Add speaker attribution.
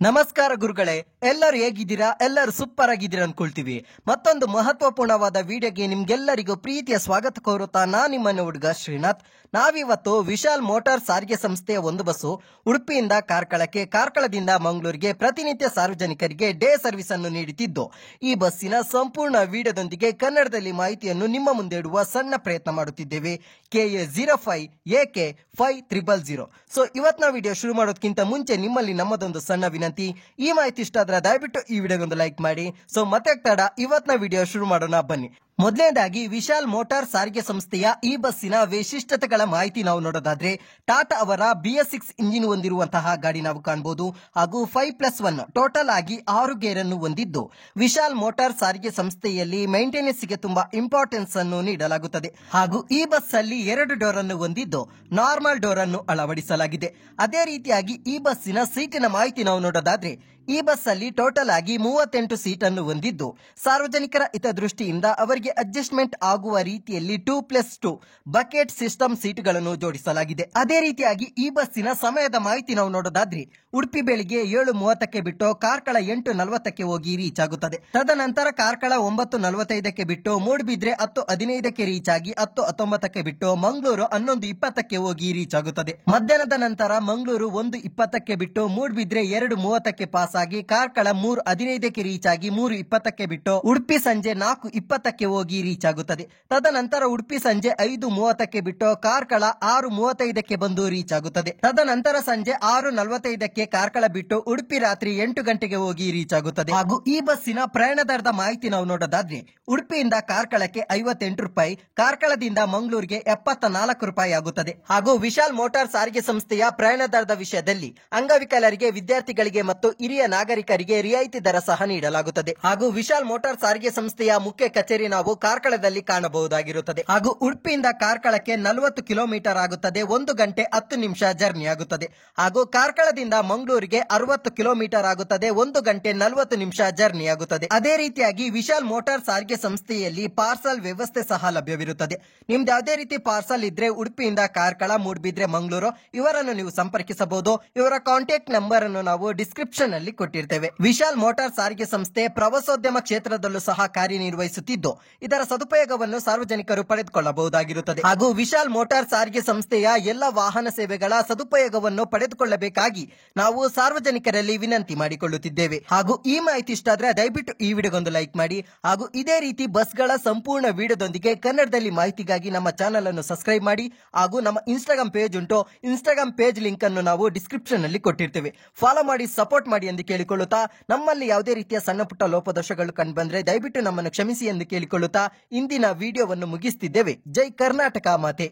Speaker 1: ನಮಸ್ಕಾರ ಗುರುಗಳೇ, ಎಲ್ಲರೂ ಹೇಗಿದ್ದೀರಾ? ಎಲ್ಲರೂ ಸೂಪರ್ ಆಗಿದ್ದೀರಾ ಅನ್ಕೊಳ್ತೀವಿ. ಮತ್ತೊಂದು ಮಹತ್ವಪೂರ್ಣವಾದ ವಿಡಿಯೋಗೆ ನಿಮ್ಗೆಲ್ಲರಿಗೂ ಪ್ರೀತಿಯ ಸ್ವಾಗತ ಕೋರುತ್ತಾ ನಾನು ನಿಮ್ಮನ್ನ ಹುಡುಗ ಶ್ರೀನಾಥ್. ನಾವಿವತ್ತು ವಿಶಾಲ್ ಮೋಟಾರ್ ಸಾರಿಗೆ ಸಂಸ್ಥೆಯ ಒಂದು ಬಸ್ಸು ಉಡುಪಿಯಿಂದ ಕಾರ್ಕಳಕ್ಕೆ, ಕಾರ್ಕಳದಿಂದ ಮಂಗಳೂರಿಗೆ ಪ್ರತಿನಿತ್ಯ ಸಾರ್ವಜನಿಕರಿಗೆ ಡೇ ಸರ್ವಿಸ್ ಅನ್ನು ನೀಡುತ್ತಿದ್ದು, ಈ ಬಸ್ಸಿನ ಸಂಪೂರ್ಣ ವಿಡಿಯೋದೊಂದಿಗೆ ಕನ್ನಡದಲ್ಲಿ ಮಾಹಿತಿಯನ್ನು ನಿಮ್ಮ ಮುಂದೆ ಇಡುವ ಸಣ್ಣ ಪ್ರಯತ್ನ ಮಾಡುತ್ತಿದ್ದೇವೆ. KA05AK5300. ಸೊ ಇವತ್ತಿನ ವಿಡಿಯೋ ಶುರು ಮಾಡೋದಕ್ಕಿಂತ ಮುಂಚೆ ನಿಮ್ಮಲ್ಲಿ ನಮ್ಮದೊಂದು ಸಣ್ಣ ವಿನಂತಿ. ಈ ಮಾಹಿತಿ ಇಷ್ಟ ಆದ್ರೆ ದಯವಿಟ್ಟು ಈ ವಿಡಿಯೋಗೊಂದು ಲೈಕ್ ಮಾಡಿ. ಸೊ ಮತ್ತೆ ತಡ, ಇವತ್ತಿನ ವಿಡಿಯೋ ಶುರು ಮಾಡೋಣ ಬನ್ನಿ. ಮೊದಲನೇದಾಗಿ ವಿಶಾಲ್ ಮೋಟಾರ್ ಸಾರಿಗೆ ಸಂಸ್ಥೆಯ ಈ ಬಸ್ಸಿನ ವೈಶಿಷ್ಟ್ಯತೆಗಳ ಮಾಹಿತಿ ನಾವು ನೋಡೋದಾದ್ರೆ, ಟಾಟಾ ಅವರ BS6 ಇಂಜಿನ್ ಹೊಂದಿರುವಂತಹ ಗಾಡಿ ನಾವು ಕಾಣಬಹುದು. ಹಾಗೂ 5+1 ಟೋಟಲ್ ಆಗಿ 6 ಗೇರ್ ಅನ್ನು ಹೊಂದಿದ್ದು, ವಿಶಾಲ್ ಮೋಟಾರ್ ಸಾರಿಗೆ ಸಂಸ್ಥೆಯಲ್ಲಿ ಮೇಂಟೆನೆನ್ಸ್ ಗೆ ತುಂಬಾ ಇಂಪಾರ್ಟೆನ್ಸ್ ಅನ್ನು ನೀಡಲಾಗುತ್ತದೆ. ಹಾಗೂ ಈ ಬಸ್ ಅಲ್ಲಿ 2 ಡೋರ್ ಅನ್ನು ಹೊಂದಿದ್ದು, ನಾರ್ಮಲ್ ಡೋರ್ ಅನ್ನು ಅಳವಡಿಸಲಾಗಿದೆ. ಅದೇ ರೀತಿಯಾಗಿ ಈ ಬಸ್ಸಿನ ಸೀಟಿನ ಮಾಹಿತಿ ನಾವು ನೋಡೋದಾದ್ರೆ, ಈ ಬಸ್ ಅಲ್ಲಿ ಟೋಟಲ್ ಆಗಿ 38 ಸೀಟ್ ಅನ್ನು ಹೊಂದಿದ್ದು, ಸಾರ್ವಜನಿಕರ ಹಿತದೃಷ್ಟಿಯಿಂದ ಅವರಿಗೆ ಅಡ್ಜಸ್ಟ್ಮೆಂಟ್ ಆಗುವ ರೀತಿಯಲ್ಲಿ 2+2 ಬಕೆಟ್ ಸಿಸ್ಟಮ್ ಸೀಟ್ಗಳನ್ನು ಜೋಡಿಸಲಾಗಿದೆ. ಅದೇ ರೀತಿಯಾಗಿ ಈ ಬಸ್ಸಿನ ಸಮಯದ ಮಾಹಿತಿ ನಾವು ನೋಡೋದಾದ್ರೆ, ಉಡುಪಿ ಬೆಳಿಗ್ಗೆ 7:30ಕ್ಕೆ ಬಿಟ್ಟು ಕಾರ್ಕಳ 8:40ಕ್ಕೆ ಹೋಗಿ ರೀಚ್ ಆಗುತ್ತದೆ. ತದನಂತರ ಕಾರ್ಕಳ 9:45ಕ್ಕೆ ಬಿಟ್ಟು ಮೂಡಬಿದ್ರೆ 10:15ಕ್ಕೆ ರೀಚ್ ಆಗಿ 10:19ಕ್ಕೆ ಬಿಟ್ಟು ಮಂಗಳೂರು 11:20ಕ್ಕೆ ಹೋಗಿ ರೀಚ್ ಆಗುತ್ತದೆ. ಮಧ್ಯಾಹ್ನದ ನಂತರ ಮಂಗಳೂರು 1:20ಕ್ಕೆ ಬಿಟ್ಟು ಮೂಡಬಿದ್ರೆ 2:30ಕ್ಕೆ ಪಾಸ್ ಆಗಿ ಕಾರ್ಕಳ 3:15ಕ್ಕೆ ರೀಚ್ ಆಗಿ 3:20ಕ್ಕೆ ಬಿಟ್ಟು ಉಡುಪಿ ಸಂಜೆ 4:20ಕ್ಕೆ ಹೋಗಿ ರೀಚ್ ಆಗುತ್ತದೆ. ತದನಂತರ ಉಡುಪಿ ಸಂಜೆ 5:30ಕ್ಕೆ ಬಿಟ್ಟು ಕಾರ್ಕಳ 6:35ಕ್ಕೆ ಬಂದು ರೀಚ್ ಆಗುತ್ತದೆ. ತದನಂತರ ಸಂಜೆ 6:45ಕ್ಕೆ ಕಾರ್ಕಳ ಬಿಟ್ಟು ಉಡುಪಿ ರಾತ್ರಿ 8 ಗಂಟೆಗೆ ಹೋಗಿ ರೀಚ್ ಆಗುತ್ತದೆ. ಹಾಗೂ ಈ ಬಸ್ಸಿನ ಪ್ರಯಾಣ ದರದ ಮಾಹಿತಿ ನಾವು ನೋಡೋದಾದ್ರೆ, ಉಡುಪಿಯಿಂದ ಕಾರ್ಕಳಕ್ಕೆ 58 ರೂಪಾಯಿ, ಕಾರ್ಕಳದಿಂದ ಮಂಗಳೂರಿಗೆ 74 ರೂಪಾಯಿ ಆಗುತ್ತದೆ. ಹಾಗೂ ವಿಶಾಲ್ ಮೋಟಾರ್ ಸಾರಿಗೆ ಸಂಸ್ಥೆಯ ಪ್ರಯಾಣ ದರದ ವಿಷಯದಲ್ಲಿ ಅಂಗವಿಕಲರಿಗೆ, ವಿದ್ಯಾರ್ಥಿಗಳಿಗೆ ಮತ್ತು ಹಿರಿಯ ನಾಗರಿಕರಿಗೆ ರಿಯಾಯಿತಿ ದರ ಸಹ ನೀಡಲಾಗುತ್ತದೆ. ಹಾಗೂ ವಿಶಾಲ್ ಮೋಟಾರ್ ಸಾರಿಗೆ ಸಂಸ್ಥೆಯ ಮುಖ್ಯ ಕಚೇರಿ ನಾವು ಕಾರ್ಕಳದಲ್ಲಿ ಕಾಣಬಹುದಾಗಿರುತ್ತದೆ. ಹಾಗೂ ಉಡುಪಿಯಿಂದ ಕಾರ್ಕಳಕ್ಕೆ 40 ಕಿಲೋಮೀಟರ್ ಆಗುತ್ತದೆ, 1 ಗಂಟೆ 10 ನಿಮಿಷ ಜರ್ನಿ ಆಗುತ್ತದೆ. ಹಾಗೂ ಕಾರ್ಕಳದಿಂದ ಮಂಗಳೂರಿಗೆ 60 ಕಿಲೋಮೀಟರ್ ಆಗುತ್ತದೆ, 1 ಗಂಟೆ 40 ನಿಮಿಷ ಜರ್ನಿ ಆಗುತ್ತದೆ. ಅದೇ ರೀತಿಯಾಗಿ ವಿಶಾಲ್ ಮೋಟಾರ್ ಸಾರಿಗೆ ಸಂಸ್ಥೆಯಲ್ಲಿ ಪಾರ್ಸಲ್ ವ್ಯವಸ್ಥೆ ಸಹ ಲಭ್ಯವಿರುತ್ತದೆ. ನಿಮ್ದು ಯಾವುದೇ ರೀತಿ ಪಾರ್ಸಲ್ ಇದ್ರೆ ಉಡುಪಿಯಿಂದ ಕಾರ್ಕಳ, ಮೂಡಬಿದ್ರೆ ಮಂಗಳೂರು ಇವರನ್ನು ನೀವು ಸಂಪರ್ಕಿಸಬಹುದು. ಇವರ ಕಾಂಟ್ಯಾಕ್ಟ್ ನಂಬರ್ ಅನ್ನು ನಾವು ಡಿಸ್ಕ್ರಿಪ್ಷನ್ ಅಲ್ಲಿ ಕೊಟ್ಟಿರ್ತೇವೆ. ವಿಶಾಲ್ ಮೋಟಾರ್ ಸಾರಿಗೆ ಸಂಸ್ಥೆ ಪ್ರವಾಸೋದ್ಯಮ ಕ್ಷೇತ್ರದಲ್ಲೂ ಸಹ ಕಾರ್ಯನಿರ್ವಹಿಸುತ್ತಿದ್ದು, ಇದರ ಸದುಪಯೋಗವನ್ನು ಸಾರ್ವಜನಿಕರು ಪಡೆದುಕೊಳ್ಳಬಹುದಾಗಿರುತ್ತದೆ. ಹಾಗೂ ವಿಶಾಲ್ ಮೋಟಾರ್ ಸಾರಿಗೆ ಸಂಸ್ಥೆಯ ಎಲ್ಲ ವಾಹನ ಸೇವೆಗಳ ಸದುಪಯೋಗವನ್ನು ಪಡೆದುಕೊಳ್ಳಬೇಕಾಗಿ ನಾವು ಸಾರ್ವಜನಿಕರಲ್ಲಿ ವಿನಂತಿ ಮಾಡಿಕೊಳ್ಳುತ್ತಿದ್ದೇವೆ. ಹಾಗೂ ಈ ಮಾಹಿತಿ ಇಷ್ಟ ಆದ್ರೆ ದಯವಿಟ್ಟು ಈ ವಿಡಿಯೋಗೊಂದು ಲೈಕ್ ಮಾಡಿ. ಹಾಗೂ ಇದೇ ರೀತಿ ಬಸ್ಗಳ ಸಂಪೂರ್ಣ ವಿಡಿಯೋದೊಂದಿಗೆ ಕನ್ನಡದಲ್ಲಿ ಮಾಹಿತಿಗಾಗಿ ನಮ್ಮ ಚಾನೆಲ್ ಅನ್ನು ಸಬ್ಸ್ಕ್ರೈಬ್ ಮಾಡಿ. ಹಾಗೂ ನಮ್ಮ ಇನ್ಸ್ಟಾಗ್ರಾಮ್ ಪೇಜ್ ಉಂಟು, ಇನ್ಸ್ಟಾಗ್ರಾಮ್ ಪೇಜ್ ಲಿಂಕ್ ಅನ್ನು ನಾವು ಡಿಸ್ಕ್ರಿಪ್ಷನ್ ಅಲ್ಲಿ ಕೊಟ್ಟಿರ್ತೇವೆ. ಫಾಲೋ ಮಾಡಿ, ಸಪೋರ್ಟ್ ಮಾಡಿ ಎಂದು ಕೇಳಿಕೊಳ್ಳುತ್ತಾ, ನಮ್ಮಲ್ಲಿ ಯಾವುದೇ ರೀತಿಯ ಸಣ್ಣ ಪುಟ್ಟ ಲೋಪದೋಷಗಳು ಕಂಡು ಬಂದ್ರೆ ದಯವಿಟ್ಟು ನಮ್ಮನ್ನು ಕ್ಷಮಿಸಿ ಎಂದು ಕೇಳಿಕೊಳ್ಳುತ್ತಾ ಇಂದಿನ ವಿಡಿಯೋವನ್ನು ಮುಗಿಸುತ್ತಿದ್ದೇವೆ. ಜೈ ಕರ್ನಾಟಕ ಮಾತೆ.